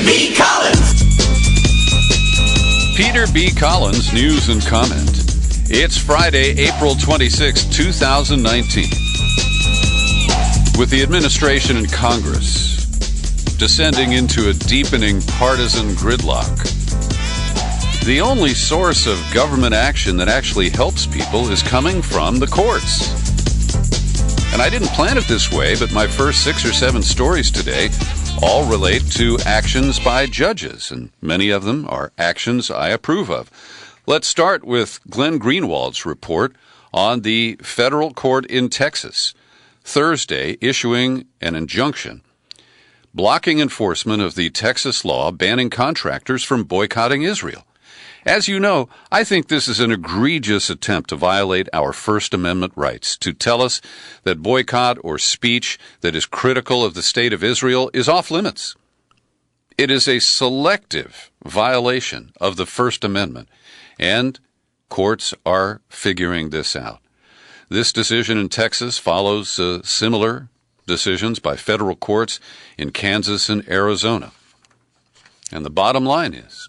B. Collins. Peter B. Collins, news and comment. It's Friday, April 26, 2019. With the administration and Congress descending into a deepening partisan gridlock, the only source of government action that actually helps people is coming from the courts. And I didn't plan it this way, but my first 6 or 7 stories today all relate to actions by judges, and many of them are actions I approve of. Let's start with Glenn Greenwald's report on the federal court in Texas, Thursday issuing an injunction blocking enforcement of the Texas law banning contractors from boycotting Israel. As you know, I think this is an egregious attempt to violate our First Amendment rights, to tell us that boycott or speech that is critical of the state of Israel is off limits. It is a selective violation of the First Amendment, and courts are figuring this out. This decision in Texas follows similar decisions by federal courts in Kansas and Arizona. And the bottom line is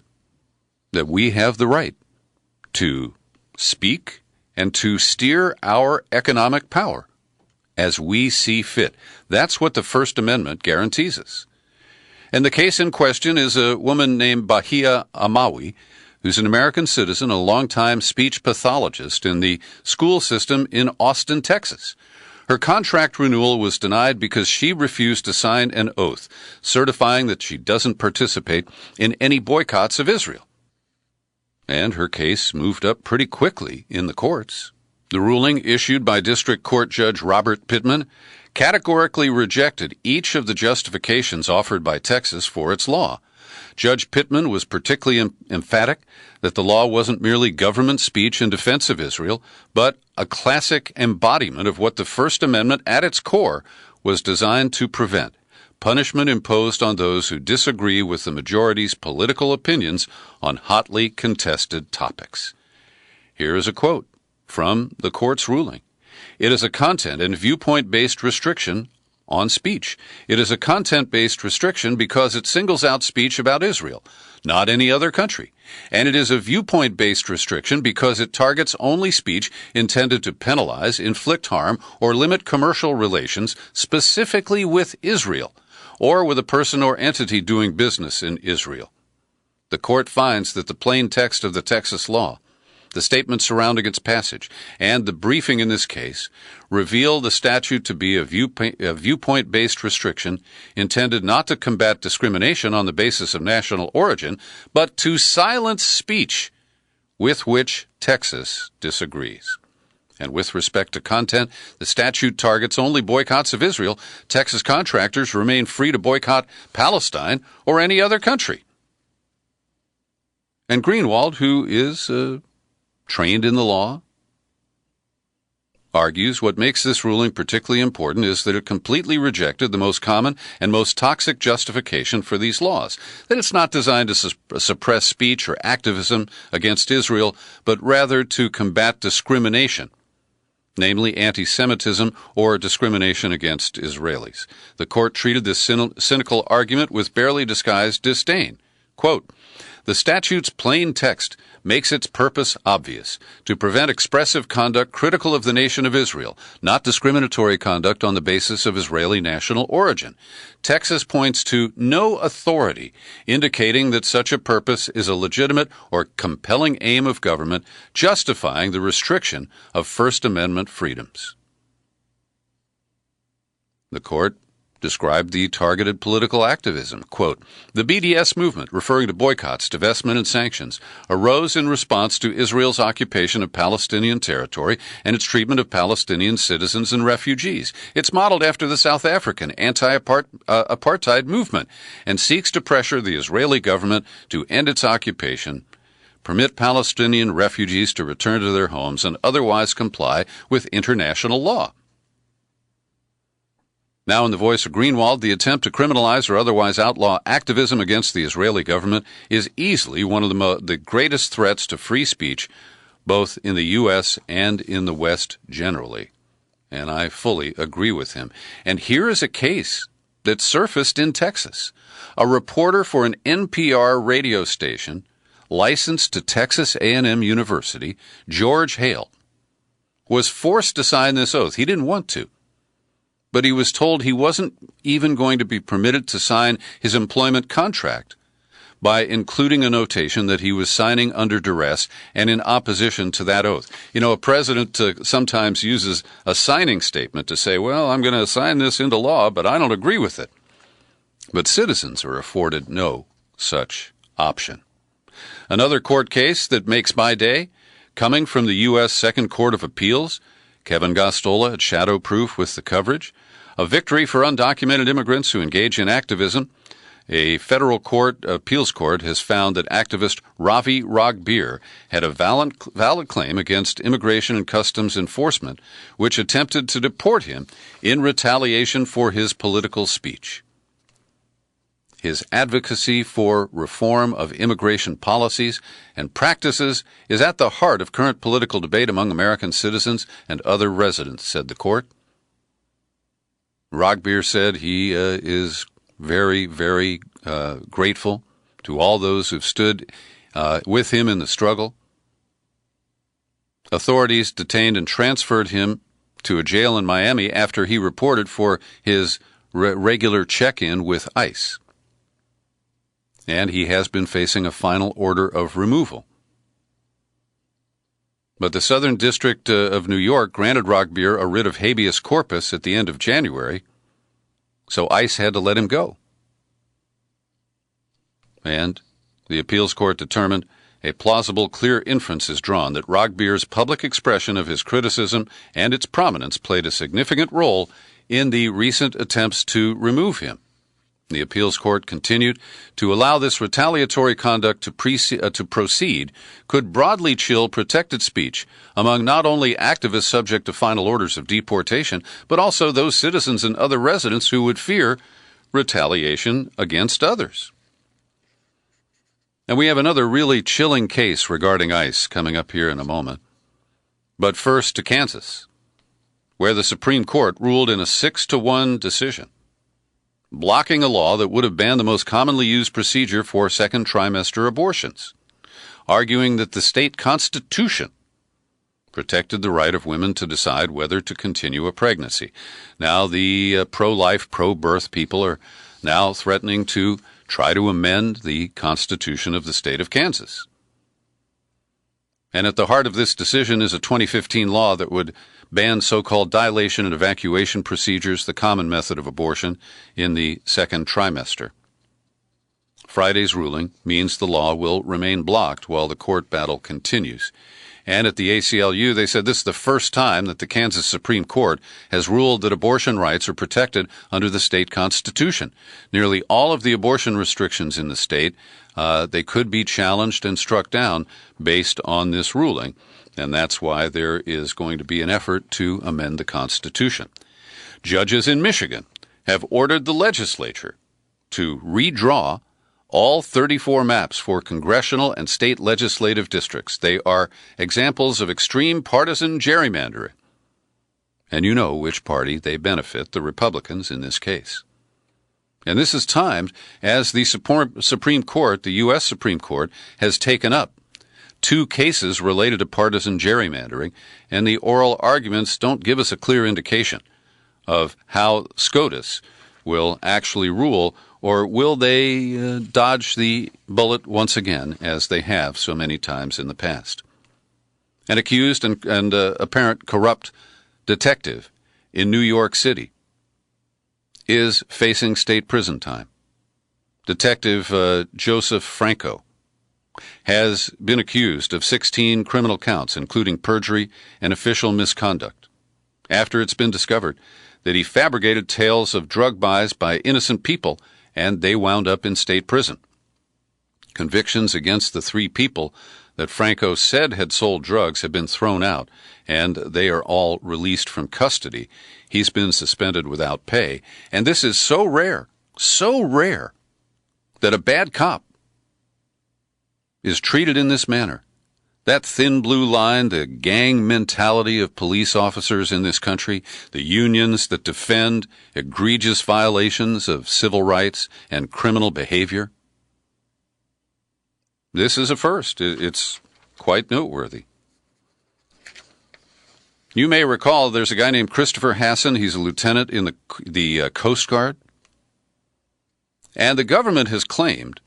that we have the right to speak and to steer our economic power as we see fit. That's what the First Amendment guarantees us. And the case in question is a woman named Bahia Amawi, who's an American citizen, a longtime speech pathologist in the school system in Austin, Texas. Her contract renewal was denied because she refused to sign an oath certifying that she doesn't participate in any boycotts of Israel. And her case moved up pretty quickly in the courts. The ruling, issued by District Court Judge Robert Pittman, categorically rejected each of the justifications offered by Texas for its law. Judge Pittman was particularly emphatic that the law wasn't merely government speech in defense of Israel, but a classic embodiment of what the First Amendment at its core was designed to prevent: punishment imposed on those who disagree with the majority's political opinions on hotly contested topics. Here is a quote from the court's ruling. It is a content and viewpoint-based restriction on speech. It is a content-based restriction because it singles out speech about Israel, not any other country. And it is a viewpoint-based restriction because it targets only speech intended to penalize, inflict harm, or limit commercial relations specifically with Israel, or with a person or entity doing business in Israel. The court finds that the plain text of the Texas law, the statements surrounding its passage, and the briefing in this case reveal the statute to be a viewpoint-based restriction intended not to combat discrimination on the basis of national origin, but to silence speech with which Texas disagrees. And with respect to content, the statute targets only boycotts of Israel. Texas contractors remain free to boycott Palestine or any other country. And Greenwald, who is trained in the law, argues what makes this ruling particularly important is that it completely rejected the most common and most toxic justification for these laws, that it's not designed to suppress speech or activism against Israel, but rather to combat discrimination, namely anti-Semitism or discrimination against Israelis. The court treated this cynical argument with barely disguised disdain. Quote, "The statute's plain text makes its purpose obvious: to prevent expressive conduct critical of the nation of Israel, not discriminatory conduct on the basis of Israeli national origin. Texas points to no authority indicating that such a purpose is a legitimate or compelling aim of government justifying the restriction of First Amendment freedoms." The court described the targeted political activism. Quote, "The BDS movement," referring to boycotts, divestment, and sanctions, "arose in response to Israel's occupation of Palestinian territory and its treatment of Palestinian citizens and refugees. It's modeled after the South African anti-apartheid movement and seeks to pressure the Israeli government to end its occupation, permit Palestinian refugees to return to their homes, and otherwise comply with international law." Now, in the voice of Greenwald, the attempt to criminalize or otherwise outlaw activism against the Israeli government is easily one of the greatest threats to free speech, both in the U.S. and in the West generally. And I fully agree with him. And here is a case that surfaced in Texas. A reporter for an NPR radio station licensed to Texas A&M University, George Hale, was forced to sign this oath. He didn't want to, but he was told he wasn't even going to be permitted to sign his employment contract by including a notation that he was signing under duress and in opposition to that oath. You know, a president sometimes uses a signing statement to say, well, I'm going to sign this into law, but I don't agree with it. But citizens are afforded no such option. Another court case that makes my day, coming from the U.S. Second Court of Appeals, Kevin Gostola at Shadow Proof with the coverage, a victory for undocumented immigrants who engage in activism. A federal appeals court has found that activist Ravi Ragbir had a valid claim against Immigration and Customs Enforcement, which attempted to deport him in retaliation for his political speech. His advocacy for reform of immigration policies and practices is at the heart of current political debate among American citizens and other residents, said the court. Ragbir said he is very, very grateful to all those who've stood with him in the struggle. Authorities detained and transferred him to a jail in Miami after he reported for his regular check-in with ICE. And he has been facing a final order of removal. But the Southern District of New York granted Ragbir a writ of habeas corpus at the end of January, so ICE had to let him go. And the appeals court determined a plausible, clear inference is drawn that Ragbir's public expression of his criticism and its prominence played a significant role in the recent attempts to remove him. The appeals court continued to allow this retaliatory conduct to proceed could broadly chill protected speech among not only activists subject to final orders of deportation, but also those citizens and other residents who would fear retaliation against others. And we have another really chilling case regarding ICE coming up here in a moment. But first to Kansas, where the Supreme Court ruled in a 6-1 decision, blocking a law that would have banned the most commonly used procedure for second trimester abortions, arguing that the state constitution protected the right of women to decide whether to continue a pregnancy. Now the pro-life, pro-birth people are now threatening to try to amend the Constitution of the state of Kansas. And at the heart of this decision is a 2015 law that would ban so-called dilation and evacuation procedures, the common method of abortion, in the second trimester. Friday's ruling means the law will remain blocked while the court battle continues. And at the ACLU, they said this is the first time that the Kansas Supreme Court has ruled that abortion rights are protected under the state constitution. Nearly all of the abortion restrictions in the state, they could be challenged and struck down based on this ruling. And that's why there is going to be an effort to amend the Constitution. Judges in Michigan have ordered the legislature to redraw all 34 maps for congressional and state legislative districts. They are examples of extreme partisan gerrymandering. And you know which party they benefit, the Republicans in this case. And this is timed as the Supreme Court, the U.S. Supreme Court, has taken up 2 cases related to partisan gerrymandering, and the oral arguments don't give us a clear indication of how SCOTUS will actually rule, or will they dodge the bullet once again, as they have so many times in the past? An accused and apparent corrupt detective in New York City is facing state prison time. Detective Joseph Franco has been accused of 16 criminal counts, including perjury and official misconduct, after it's been discovered that he fabricated tales of drug buys by innocent people, and they wound up in state prison. Convictions against the 3 people that Franco said had sold drugs have been thrown out, and they are all released from custody. He's been suspended without pay, and this is so rare, that a bad cop is treated in this manner, That thin blue line, the gang mentality of police officers in this country, the unions that defend egregious violations of civil rights and criminal behavior. This is a first. It's quite noteworthy. You may recall there's a guy named Christopher Hasson. He's a lieutenant in the Coast Guard. And the government has claimed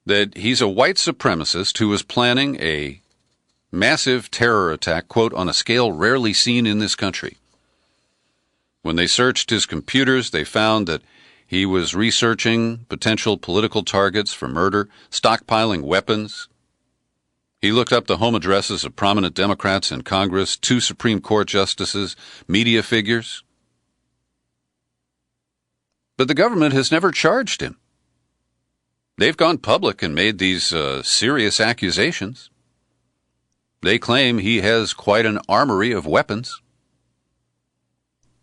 that he's a white supremacist who was planning a massive terror attack, quote, on a scale rarely seen in this country. When they searched his computers, they found that he was researching potential political targets for murder, stockpiling weapons. He looked up the home addresses of prominent Democrats in Congress, 2 Supreme Court justices, media figures. But the government has never charged him. They've gone public and made these serious accusations. They claim he has quite an armory of weapons.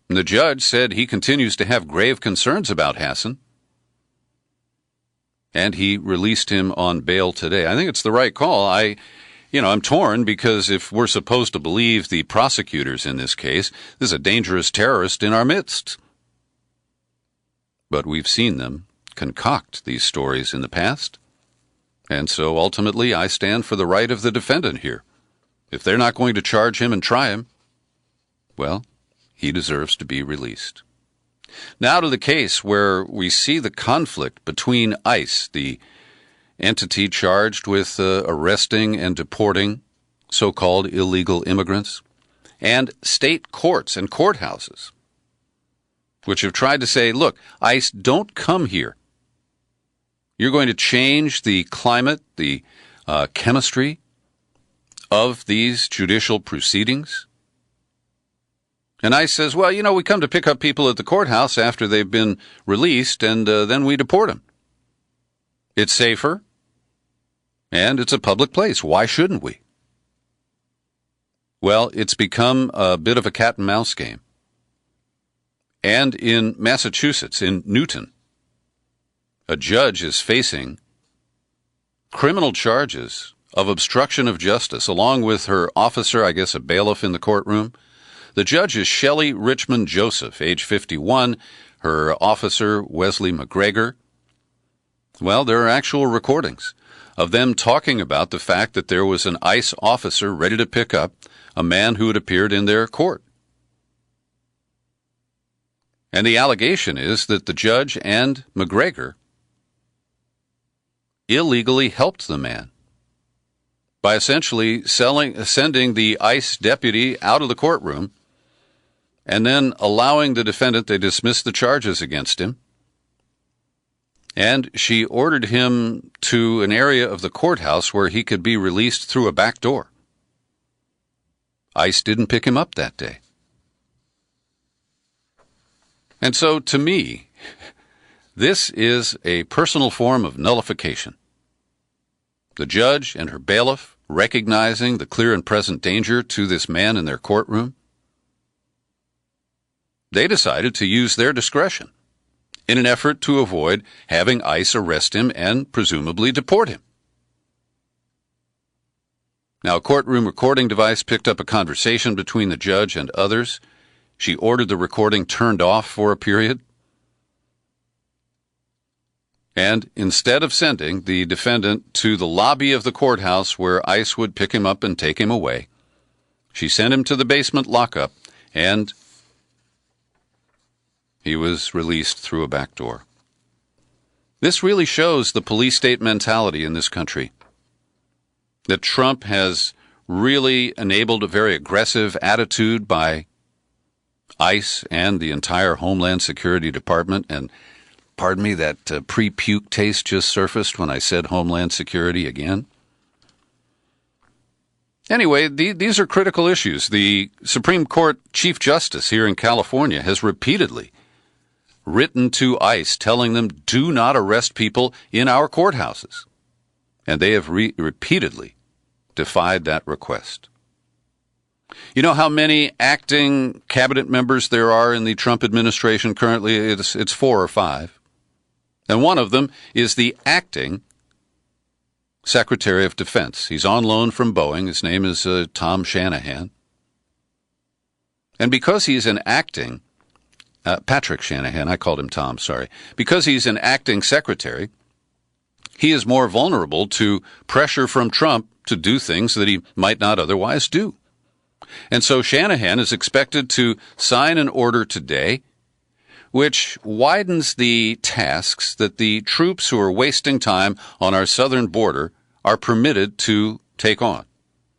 And the judge said he continues to have grave concerns about Hasson, and he released him on bail today. I think it's the right call. I'm torn because if we're supposed to believe the prosecutors in this case, this is a dangerous terrorist in our midst. But we've seen them concoct these stories in the past, and so ultimately I stand for the right of the defendant here. If they're not going to charge him and try him, well, he deserves to be released. Now to the case where we see the conflict between ICE, the entity charged with arresting and deporting so-called illegal immigrants, and state courts and courthouses, which have tried to say, look, ICE, don't come here. You're going to change the climate, the chemistry of these judicial proceedings. And ICE says, well, we come to pick up people at the courthouse after they've been released, and then we deport them. It's safer, and it's a public place. Why shouldn't we? Well, it's become a bit of a cat and mouse game. And in Massachusetts, in Newton, a judge is facing criminal charges of obstruction of justice, along with her officer, I guess a bailiff in the courtroom. The judge is Shelley Richmond Joseph, age 51, her officer, Wesley McGregor. Well, there are actual recordings of them talking about the fact that there was an ICE officer ready to pick up a man who had appeared in their court. And the allegation is that the judge and McGregor illegally helped the man by essentially sending the ICE deputy out of the courtroom and then allowing the defendant, they dismissed the charges against him, and she ordered him to an area of the courthouse where he could be released through a back door. ICE didn't pick him up that day. And so, to me, this is a personal form of nullification. The judge and her bailiff recognizing the clear and present danger to this man in their courtroom, they decided to use their discretion in an effort to avoid having ICE arrest him and presumably deport him. Now, a courtroom recording device picked up a conversation between the judge and others. She ordered the recording turned off for a period. And instead of sending the defendant to the lobby of the courthouse where ICE would pick him up and take him away, she sent him to the basement lockup, and he was released through a back door. This really shows the police-state mentality in this country. That Trump has really enabled a very aggressive attitude by ICE and the entire Homeland Security Department. And pardon me, that pre-puke taste just surfaced when I said Homeland Security again. Anyway, these are critical issues. The Supreme Court Chief Justice here in California has repeatedly written to ICE telling them, do not arrest people in our courthouses. And they have repeatedly defied that request. You know how many acting cabinet members there are in the Trump administration currently? It's 4 or 5. And one of them is the acting Secretary of Defense. He's on loan from Boeing. His name is Tom Shanahan. And because he's an acting, Patrick Shanahan, I called him Tom, sorry. Because he's an acting secretary, he is more vulnerable to pressure from Trump to do things that he might not otherwise do. And so Shanahan is expected to sign an order today which widens the tasks that the troops who are wasting time on our southern border are permitted to take on.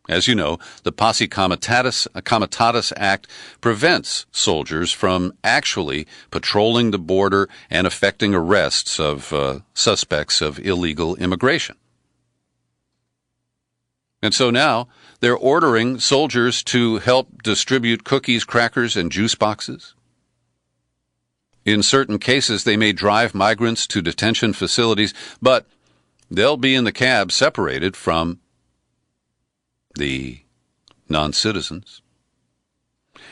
As you know, the Posse Comitatus Act prevents soldiers from actually patrolling the border and effecting arrests of suspects of illegal immigration. And so now they're ordering soldiers to help distribute cookies, crackers, and juice boxes. In certain cases, they may drive migrants to detention facilities, but they'll be in the cab separated from the non-citizens.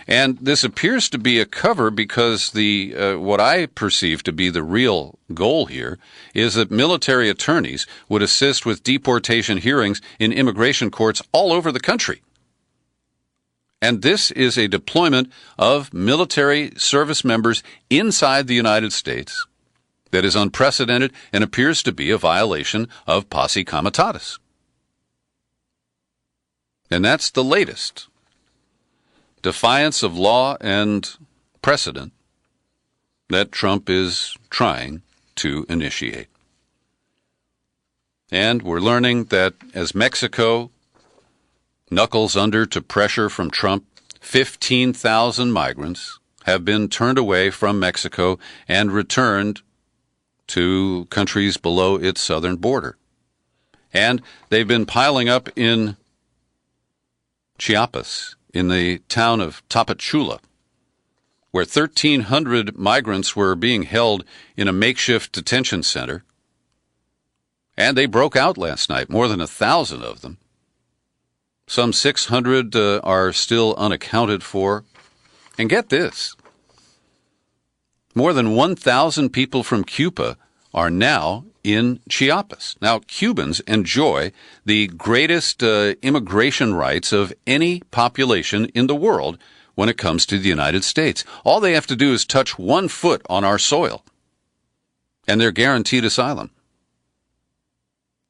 And this appears to be a cover because what I perceive to be the real goal here is that military attorneys would assist with deportation hearings in immigration courts all over the country. And this is a deployment of military service members inside the United States that is unprecedented and appears to be a violation of Posse Comitatus. And that's the latest defiance of law and precedent that Trump is trying to initiate. And we're learning that as Mexico knuckles under to pressure from Trump, 15,000 migrants have been turned away from Mexico and returned to countries below its southern border. And they've been piling up in Chiapas, in the town of Tapachula, where 1,300 migrants were being held in a makeshift detention center. And they broke out last night, more than 1,000 of them. Some 600 are still unaccounted for. And get this, more than 1,000 people from Cuba are now in Chiapas. Now, Cubans enjoy the greatest immigration rights of any population in the world when it comes to the United States. All they have to do is touch 1 foot on our soil, and they're guaranteed asylum.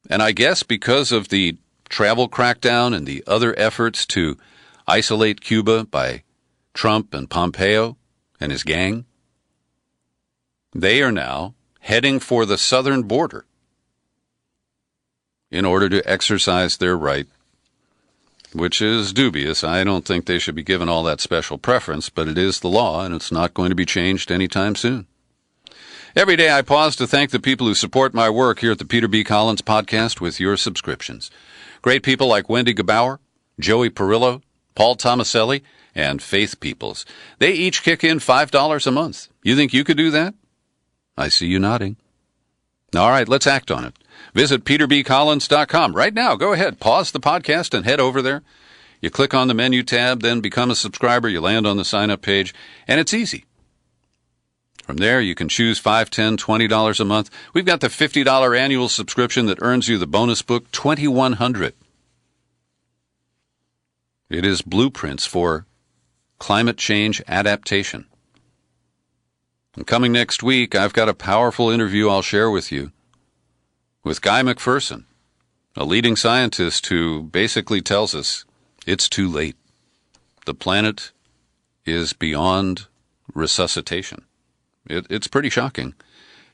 And I guess because of the travel crackdown and the other efforts to isolate Cuba by Trump and Pompeo and his gang, they are now heading for the southern border in order to exercise their right, which is dubious. I don't think they should be given all that special preference, but it is the law, and it's not going to be changed anytime soon. Every day I pause to thank the people who support my work here at the Peter B. Collins Podcast with your subscriptions. Great people like Wendy Gebauer, Joey Perillo, Paul Tomaselli, and Faith Peoples. They each kick in $5 a month. You think you could do that? I see you nodding. All right, let's act on it. Visit peterbcollins.com. Right now, go ahead, pause the podcast and head over there. You click on the menu tab, then become a subscriber. You land on the sign-up page, and it's easy. From there, you can choose $5, $10, $20 a month. We've got the $50 annual subscription that earns you the bonus book, 2100. It is blueprints for climate change adaptation. And coming next week, I've got a powerful interview I'll share with you with Guy McPherson, a leading scientist who basically tells us it's too late. The planet is beyond resuscitation. It's pretty shocking,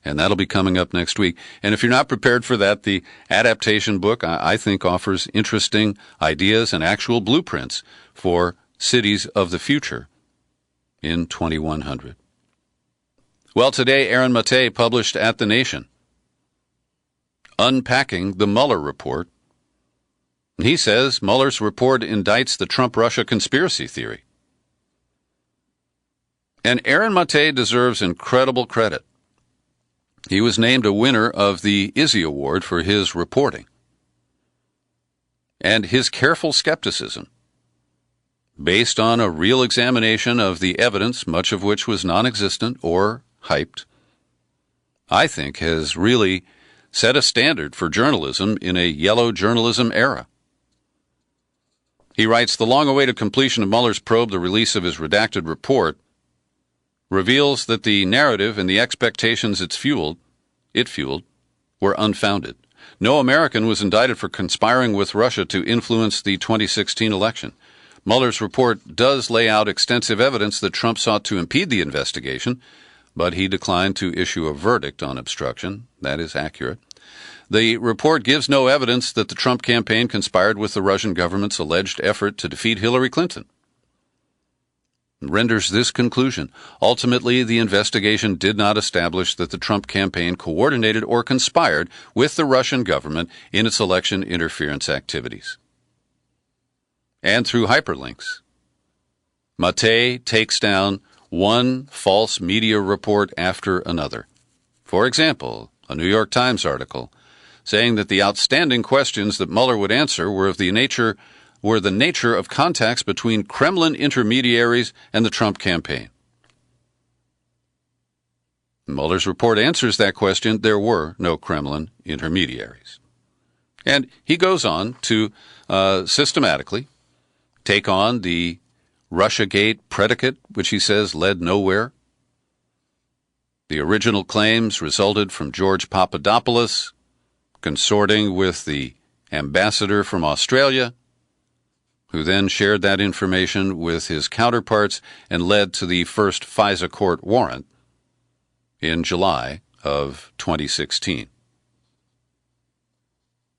and that'll be coming up next week. And if you're not prepared for that, the adaptation book, I think, offers interesting ideas and actual blueprints for cities of the future in 2100. Well, today, Aaron Mate published at The Nation, unpacking the Mueller report. He says Mueller's report indicts the Trump-Russia conspiracy theory. And Aaron Mate deserves incredible credit. He was named a winner of the Izzy Award for his reporting. And his careful skepticism, based on a real examination of the evidence, much of which was non-existent or hyped, I think has really set a standard for journalism in a yellow journalism era. He writes, the long-awaited completion of Mueller's probe, the release of his redacted report, reveals that the narrative and the expectations it fueled, were unfounded. No American was indicted for conspiring with Russia to influence the 2016 election. Mueller's report does lay out extensive evidence that Trump sought to impede the investigation, but he declined to issue a verdict on obstruction. That is accurate. The report gives no evidence that the Trump campaign conspired with the Russian government's alleged effort to defeat Hillary Clinton. It renders this conclusion. Ultimately, the investigation did not establish that the Trump campaign coordinated or conspired with the Russian government in its election interference activities. And through hyperlinks, Mattei takes down one false media report after another. For example, a New York Times article saying that the outstanding questions that Mueller would answer were the nature of contacts between Kremlin intermediaries and the Trump campaign. Mueller's report answers that question. There were no Kremlin intermediaries. And he goes on to systematically take on the Russiagate predicate, which he says led nowhere. The original claims resulted from George Papadopoulos consorting with the ambassador from Australia, who then shared that information with his counterparts and led to the first FISA court warrant in July of 2016.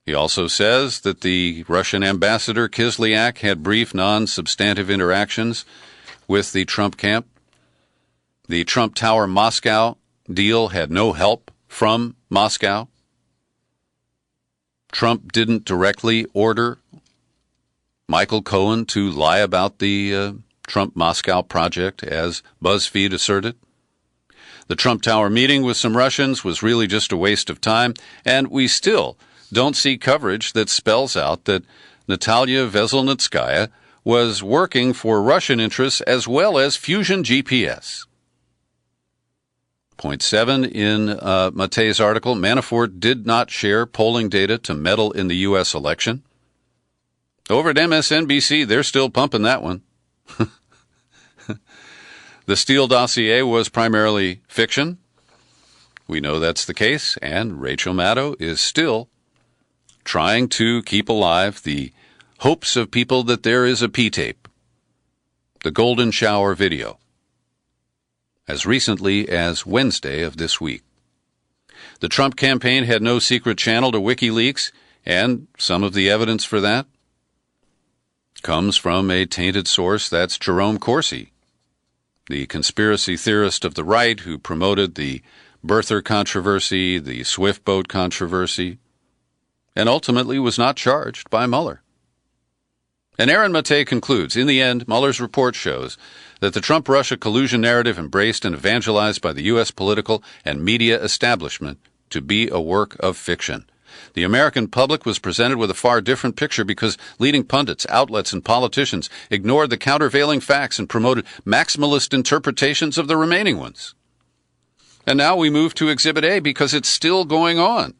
He also says that the Russian ambassador Kislyak had brief, non-substantive interactions with the Trump camp. The Trump Tower Moscow deal had no help from Moscow. Trump didn't directly order Michael Cohen to lie about the Trump Moscow project, as BuzzFeed asserted. The Trump Tower meeting with some Russians was really just a waste of time, and we still don't see coverage that spells out that Natalia Veselnitskaya was working for Russian interests as well as Fusion GPS. Point 7 in Mattei's article, Manafort did not share polling data to meddle in the U.S. election. Over at MSNBC, they're still pumping that one. The Steele dossier was primarily fiction. We know that's the case, and Rachel Maddow is still trying to keep alive the hopes of people that there is a P-tape, the Golden Shower video, as recently as Wednesday of this week. The Trump campaign had no secret channel to WikiLeaks, and some of the evidence for that comes from a tainted source. That's Jerome Corsi, the conspiracy theorist of the right who promoted the birther controversy, the Swift boat controversy, and ultimately was not charged by Mueller. And Aaron Mattei concludes, in the end, Mueller's report shows that the Trump-Russia collusion narrative embraced and evangelized by the U.S. political and media establishment to be a work of fiction. The American public was presented with a far different picture because leading pundits, outlets, and politicians ignored the countervailing facts and promoted maximalist interpretations of the remaining ones. And now we move to Exhibit A because it's still going on.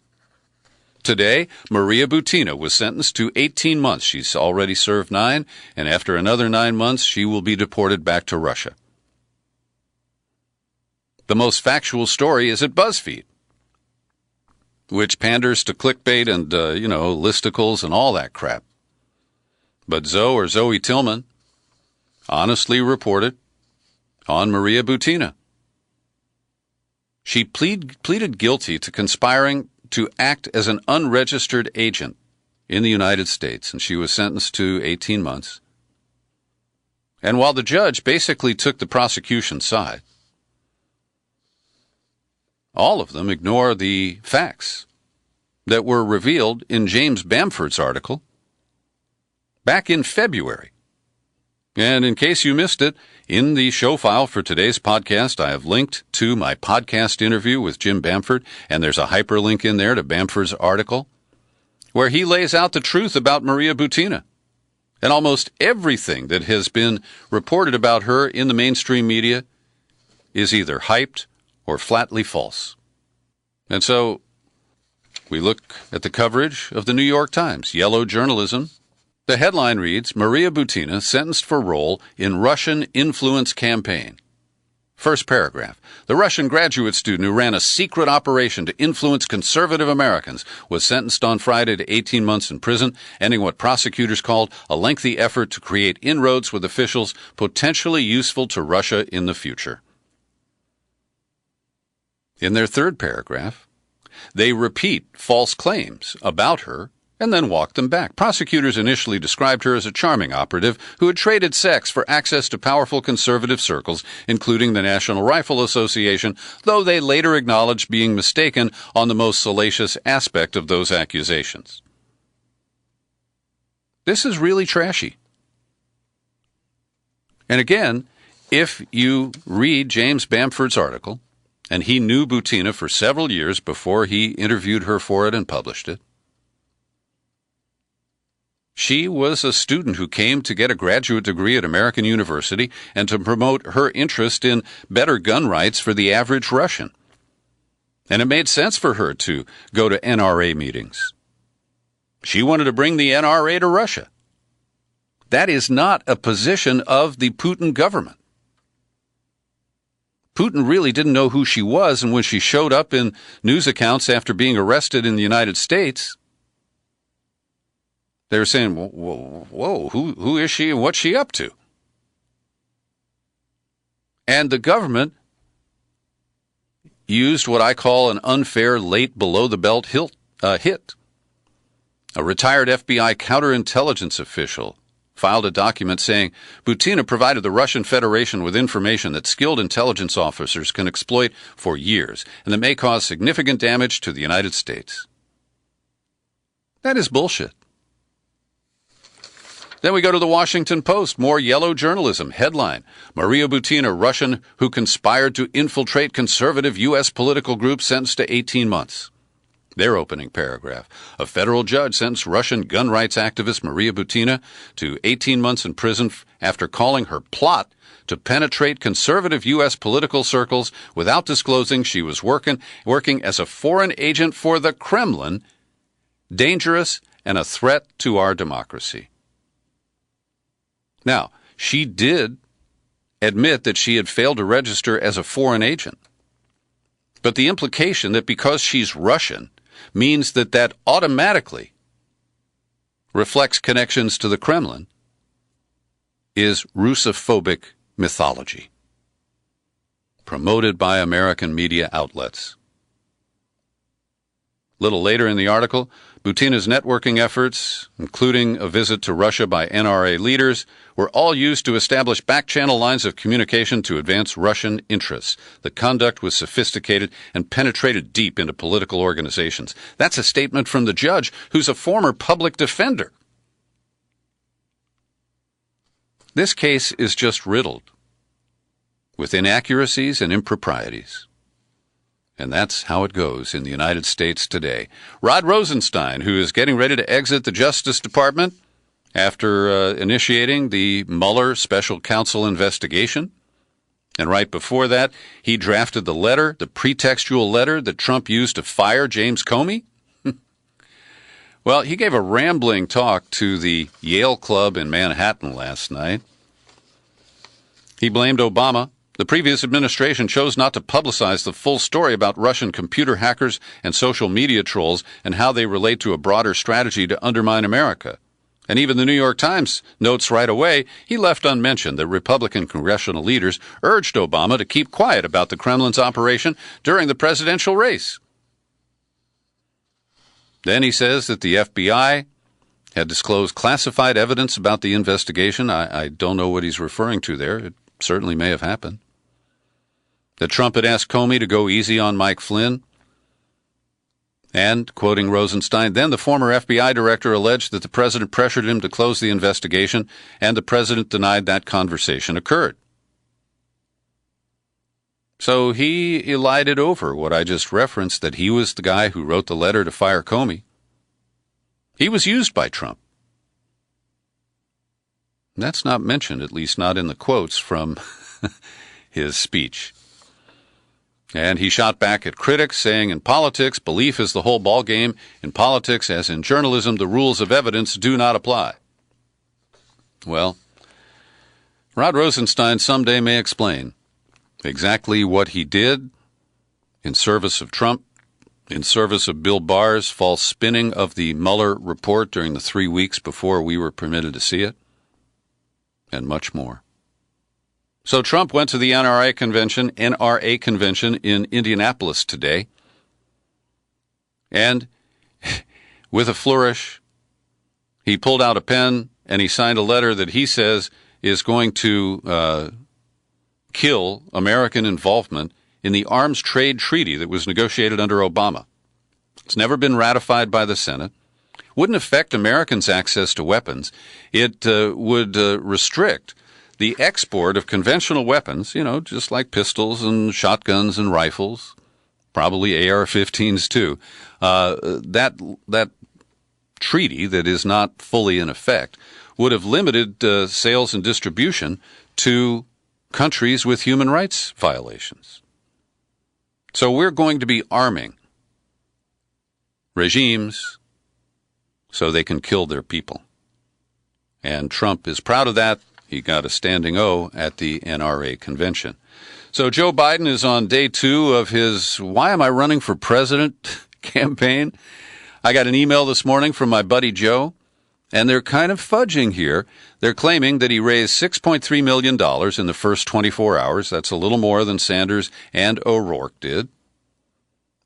Today, Maria Butina was sentenced to 18 months. She's already served 9, and after another 9 months, she will be deported back to Russia. The most factual story is at BuzzFeed, which panders to clickbait and, listicles and all that crap. But Zoe Tillman honestly reported on Maria Butina. She pleaded guilty to conspiring to act as an unregistered agent in the United States, and she was sentenced to 18 months. And while the judge basically took the prosecution's side, all of them ignore the facts that were revealed in James Bamford's article back in February. And in case you missed it, in the show file for today's podcast, I have linked to my podcast interview with Jim Bamford, and there's a hyperlink in there to Bamford's article, where he lays out the truth about Maria Butina. And almost everything that has been reported about her in the mainstream media is either hyped or flatly false. And so We look at the coverage of the New York Times, yellow journalism. The headline reads, Maria Butina sentenced for role in Russian influence campaign. First paragraph. The Russian graduate student who ran a secret operation to influence conservative Americans was sentenced on Friday to 18 months in prison, ending what prosecutors called a lengthy effort to create inroads with officials potentially useful to Russia in the future. In their third paragraph, they repeat false claims about her and then walk them back. Prosecutors initially described her as a charming operative who had traded sex for access to powerful conservative circles, including the National Rifle Association, though they later acknowledged being mistaken on the most salacious aspect of those accusations. This is really trashy. And again, if you read James Bamford's article, and he knew Butina for several years before he interviewed her for it and published it, she was a student who came to get a graduate degree at American University and to promote her interest in better gun rights for the average Russian. And it made sense for her to go to NRA meetings. She wanted to bring the NRA to Russia. That is not a position of the Putin government. Putin really didn't know who she was, and when she showed up in news accounts after being arrested in the United States, they were saying, whoa, who is she and what's she up to? And the government used what I call an unfair late below-the-belt hit. A retired FBI counterintelligence official filed a document saying Butina provided the Russian Federation with information that skilled intelligence officers can exploit for years and that may cause significant damage to the United States. That is bullshit. Then we go to the Washington Post, more yellow journalism. Headline, Maria Butina, Russian who conspired to infiltrate conservative U.S. political groups, sentenced to 18 months. Their opening paragraph, a federal judge sentenced Russian gun rights activist Maria Butina to 18 months in prison after calling her plot to penetrate conservative U.S. political circles without disclosing she was working as a foreign agent for the Kremlin, dangerous and a threat to our democracy. Now, she did admit that she had failed to register as a foreign agent. But the implication that because she's Russian means that automatically reflects connections to the Kremlin is Russophobic mythology, promoted by American media outlets. A little later in the article, Butina's networking efforts, including a visit to Russia by NRA leaders, were all used to establish back-channel lines of communication to advance Russian interests. The conduct was sophisticated and penetrated deep into political organizations. That's a statement from the judge, who's a former public defender. This case is just riddled with inaccuracies and improprieties. And that's how it goes in the United States today. Rod Rosenstein, who is getting ready to exit the Justice Department after initiating the Mueller special counsel investigation. And right before that, he drafted the letter, the pretextual letter that Trump used to fire James Comey. Well, he gave a rambling talk to the Yale Club in Manhattan last night. He blamed Obama. The previous administration chose not to publicize the full story about Russian computer hackers and social media trolls and how they relate to a broader strategy to undermine America. And even the New York Times notes right away, he left unmentioned that Republican congressional leaders urged Obama to keep quiet about the Kremlin's operation during the presidential race. Then he says that the FBI had disclosed classified evidence about the investigation. I don't know what he's referring to there. It certainly may have happened. That Trump had asked Comey to go easy on Mike Flynn. And, quoting Rosenstein, then the former FBI director alleged that the president pressured him to close the investigation, and the president denied that conversation occurred. So he elided over what I just referenced, that he was the guy who wrote the letter to fire Comey. He was used by Trump. That's not mentioned, at least not in the quotes from his speech. And he shot back at critics, saying, in politics, belief is the whole ballgame. In politics, as in journalism, the rules of evidence do not apply. Well, Rod Rosenstein someday may explain exactly what he did in service of Trump, in service of Bill Barr's false spinning of the Mueller report during the 3 weeks before we were permitted to see it, and much more. So Trump went to the NRA convention in Indianapolis today, and with a flourish, he pulled out a pen and he signed a letter that he says is going to kill American involvement in the arms trade treaty that was negotiated under Obama. It's never been ratified by the Senate. Wouldn't affect Americans' access to weapons. It would restrict the export of conventional weapons, just like pistols and shotguns and rifles, probably AR-15s too. That treaty that is not fully in effect would have limited sales and distribution to countries with human rights violations. So we're going to be arming regimes so they can kill their people. And Trump is proud of that. He got a standing O at the NRA convention. So Joe Biden is on day 2 of his "Why am I running for president?" campaign. I got an email this morning from my buddy Joe, and they're kind of fudging here. They're claiming that he raised $6.3 million in the first 24 hours. That's a little more than Sanders and O'Rourke did.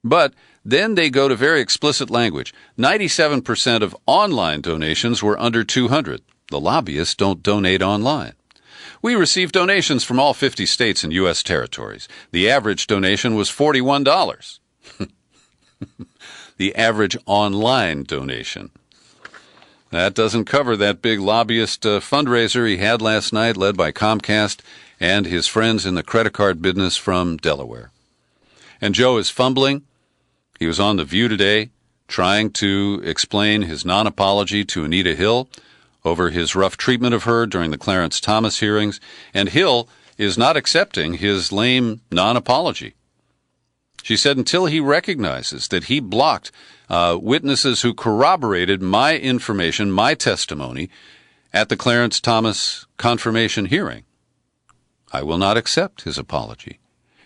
But then they go to very explicit language. 97% of online donations were under $200. The lobbyists don't donate online. We received donations from all 50 states and U.S. territories. The average donation was $41. The average online donation. That doesn't cover that big lobbyist fundraiser he had last night, led by Comcast and his friends in the credit card business from Delaware. And Joe is fumbling. He was on The View today trying to explain his non-apology to Anita Hill over his rough treatment of her during the Clarence Thomas hearings, and Hill is not accepting his lame non-apology. She said until he recognizes that he blocked witnesses who corroborated my information, my testimony, at the Clarence Thomas confirmation hearing, I will not accept his apology.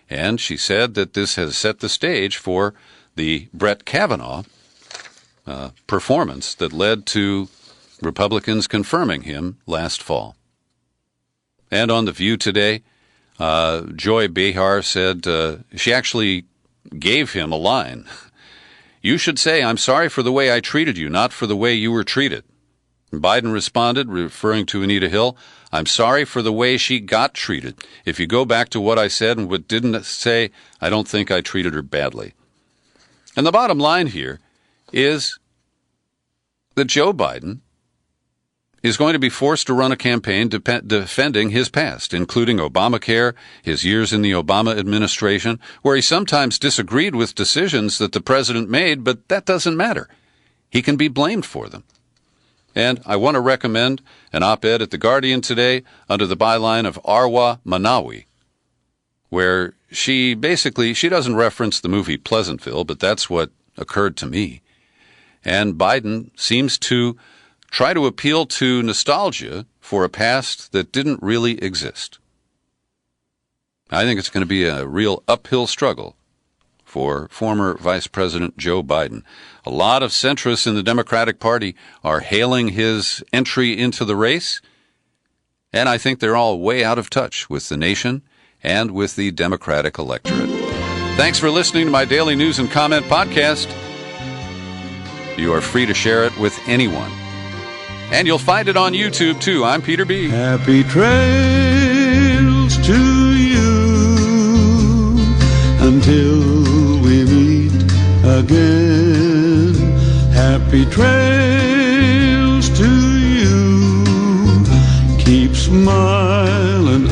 And she said that this has set the stage for the Brett Kavanaugh performance that led to Republicans confirming him last fall. And on The View today, Joy Behar said she actually gave him a line. You should say, I'm sorry for the way I treated you, not for the way you were treated. Biden responded, referring to Anita Hill, I'm sorry for the way she got treated. If you go back to what I said and what didn't say, I don't think I treated her badly. And the bottom line here is that Joe Biden is going to be forced to run a campaign defending his past, including Obamacare, his years in the Obama administration, where he sometimes disagreed with decisions that the president made, but that doesn't matter. He can be blamed for them. And I want to recommend an op-ed at The Guardian today under the byline of Arwa Manawi, where she doesn't reference the movie Pleasantville, but that's what occurred to me. And Biden seems to try to appeal to nostalgia for a past that didn't really exist. I think it's going to be a real uphill struggle for former Vice President Joe Biden. A lot of centrists in the Democratic Party are hailing his entry into the race, and I think they're all way out of touch with the nation and with the Democratic electorate. Thanks for listening to my daily news and comment podcast. You are free to share it with anyone. And you'll find it on YouTube, too. I'm Peter B. Happy trails to you until we meet again. Happy trails to you. Keep smiling